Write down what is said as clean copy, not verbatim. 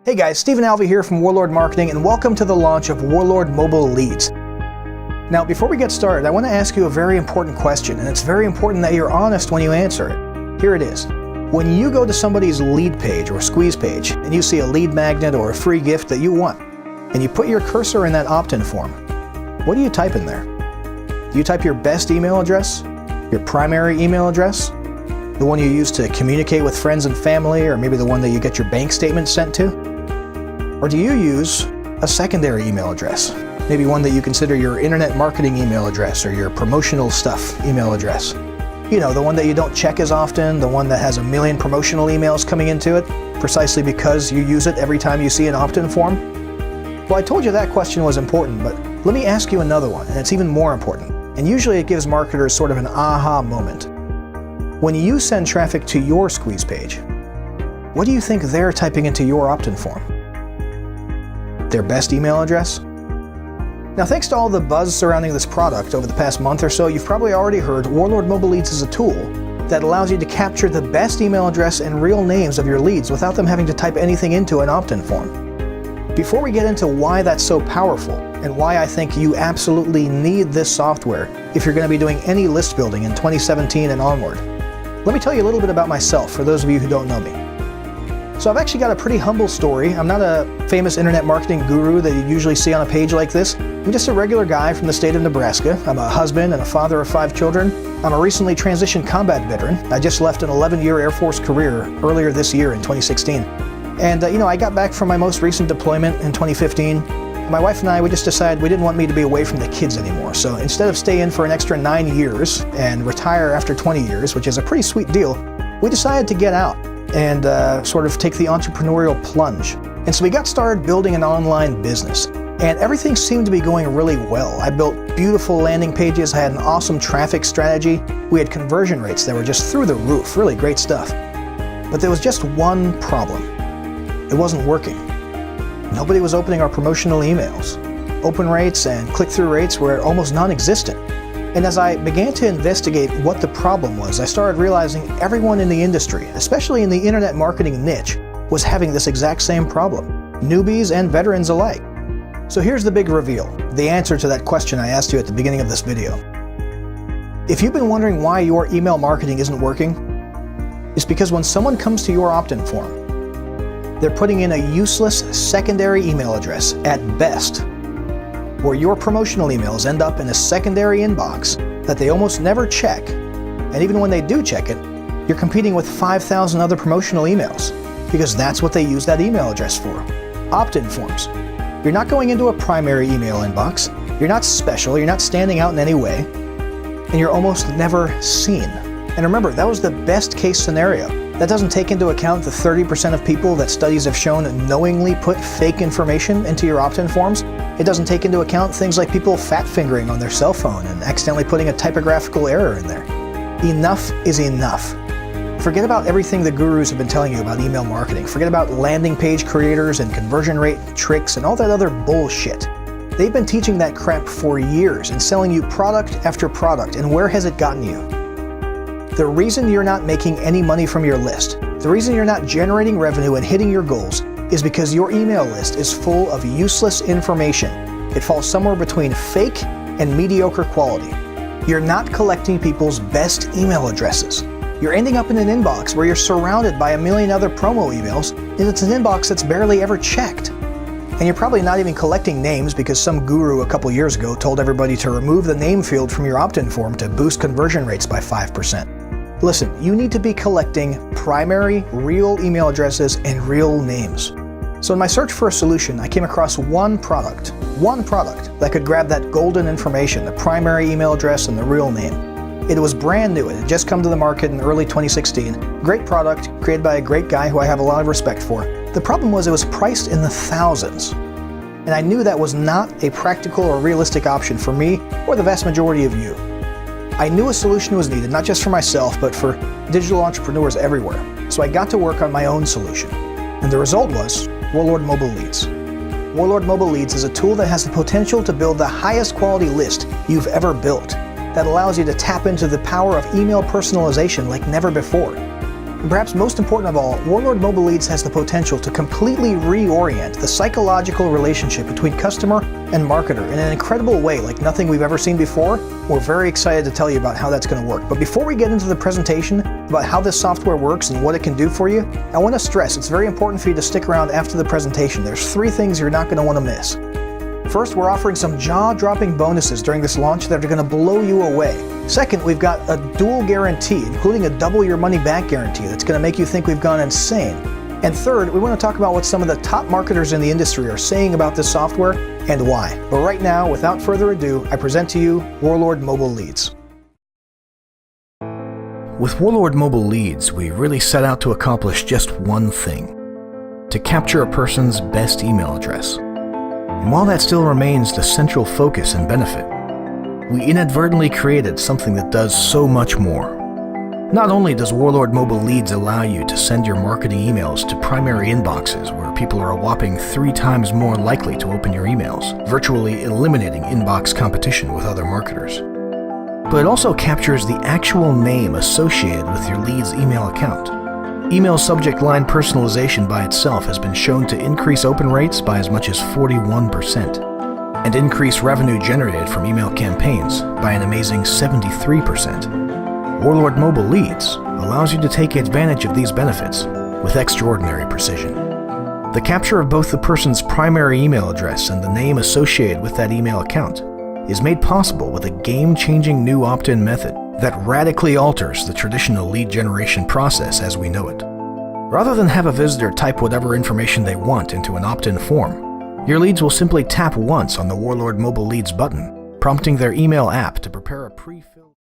Hey guys, Stephen Alvey here from Warlord Marketing, and welcome to the launch of Warlord Mobile Leads. Now, before we get started, I want to ask you a very important question, and it's very important that you're honest when you answer it. Here it is. When you go to somebody's lead page or squeeze page, and you see a lead magnet or a free gift that you want, and you put your cursor in that opt-in form, what do you type in there? Do you type your best email address? Your primary email address? The one you use to communicate with friends and family, or maybe the one that you get your bank statement sent to? Or do you use a secondary email address? Maybe one that you consider your internet marketing email address or your promotional stuff email address. You know, the one that you don't check as often, the one that has a million promotional emails coming into it, precisely because you use it every time you see an opt-in form? Well, I told you that question was important, but let me ask you another one, and it's even more important. And usually it gives marketers sort of an aha moment. When you send traffic to your squeeze page, what do you think they're typing into your opt-in form? Their best email address? Now, thanks to all the buzz surrounding this product over the past month or so, you've probably already heard Warlord Mobile Leads is a tool that allows you to capture the best email address and real names of your leads without them having to type anything into an opt-in form. Before we get into why that's so powerful and why I think you absolutely need this software if you're going to be doing any list building in 2017 and onward, let me tell you a little bit about myself for those of you who don't know me. So I've actually got a pretty humble story. I'm not a famous internet marketing guru that you usually see on a page like this. I'm just a regular guy from the state of Nebraska. I'm a husband and a father of 5 children. I'm a recently transitioned combat veteran. I just left an 11-year Air Force career earlier this year in 2016. And I got back from my most recent deployment in 2015. My wife and I, we just decided we didn't want me to be away from the kids anymore. So instead of stay in for an extra 9 years and retire after 20 years, which is a pretty sweet deal, we decided to get out and sort of take the entrepreneurial plunge. And so we got started building an online business, and everything seemed to be going really well. I built beautiful landing pages, I had an awesome traffic strategy, we had conversion rates that were just through the roof, really great stuff. But there was just one problem. It wasn't working. Nobody was opening our promotional emails. Open rates and click-through rates were almost non-existent. And as I began to investigate what the problem was, I started realizing everyone in the industry, especially in the internet marketing niche, was having this exact same problem, newbies and veterans alike. So here's the big reveal, the answer to that question I asked you at the beginning of this video. If you've been wondering why your email marketing isn't working, it's because when someone comes to your opt-in form, they're putting in a useless secondary email address at best, where your promotional emails end up in a secondary inbox that they almost never check, and even when they do check it, you're competing with 5,000 other promotional emails, because that's what they use that email address for, opt-in forms. You're not going into a primary email inbox, you're not special, you're not standing out in any way, and you're almost never seen. And remember, that was the best case scenario. That doesn't take into account the 30% of people that studies have shown knowingly put fake information into your opt-in forms. It doesn't take into account things like people fat-fingering on their cell phone and accidentally putting a typographical error in there. Enough is enough. Forget about everything the gurus have been telling you about email marketing. Forget about landing page creators and conversion rate tricks and all that other bullshit. They've been teaching that crap for years and selling you product after product, and where has it gotten you? The reason you're not making any money from your list, the reason you're not generating revenue and hitting your goals, is because your email list is full of useless information. It falls somewhere between fake and mediocre quality. You're not collecting people's best email addresses. You're ending up in an inbox where you're surrounded by a million other promo emails, and it's an inbox that's barely ever checked. And you're probably not even collecting names because some guru a couple years ago told everybody to remove the name field from your opt-in form to boost conversion rates by 5%. Listen, you need to be collecting primary, real email addresses and real names. So in my search for a solution, I came across one product that could grab that golden information, the primary email address and the real name. It was brand new. It had just come to the market in early 2016. Great product, created by a great guy who I have a lot of respect for. The problem was it was priced in the thousands. And I knew that was not a practical or realistic option for me or the vast majority of you. I knew a solution was needed, not just for myself, but for digital entrepreneurs everywhere. So I got to work on my own solution. And the result was Warlord Mobile Leads. Warlord Mobile Leads is a tool that has the potential to build the highest quality list you've ever built, that allows you to tap into the power of email personalization like never before. And perhaps most important of all, Warlord Mobile Leads has the potential to completely reorient the psychological relationship between customer and marketer in an incredible way like nothing we've ever seen before. We're very excited to tell you about how that's going to work. But before we get into the presentation about how this software works and what it can do for you, I want to stress it's very important for you to stick around after the presentation. There's 3 things you're not going to want to miss. First, we're offering some jaw-dropping bonuses during this launch that are going to blow you away. Second, we've got a dual guarantee, including a double your money back guarantee that's going to make you think we've gone insane. And third, we want to talk about what some of the top marketers in the industry are saying about this software and why. But right now, without further ado, I present to you Warlord Mobile Leads. With Warlord Mobile Leads, we really set out to accomplish just one thing: to capture a person's best email address. And while that still remains the central focus and benefit, we inadvertently created something that does so much more. Not only does Warlord Mobile Leads allow you to send your marketing emails to primary inboxes where people are a whopping 3 times more likely to open your emails, virtually eliminating inbox competition with other marketers, but it also captures the actual name associated with your lead's email account. Email subject line personalization by itself has been shown to increase open rates by as much as 41%, and increase revenue generated from email campaigns by an amazing 73%. Warlord Mobile Leads allows you to take advantage of these benefits with extraordinary precision. The capture of both the person's primary email address and the name associated with that email account is made possible with a game-changing new opt-in method that radically alters the traditional lead generation process as we know it. Rather than have a visitor type whatever information they want into an opt-in form, your leads will simply tap once on the Warlord Mobile Leads button, prompting their email app to prepare a pre-filled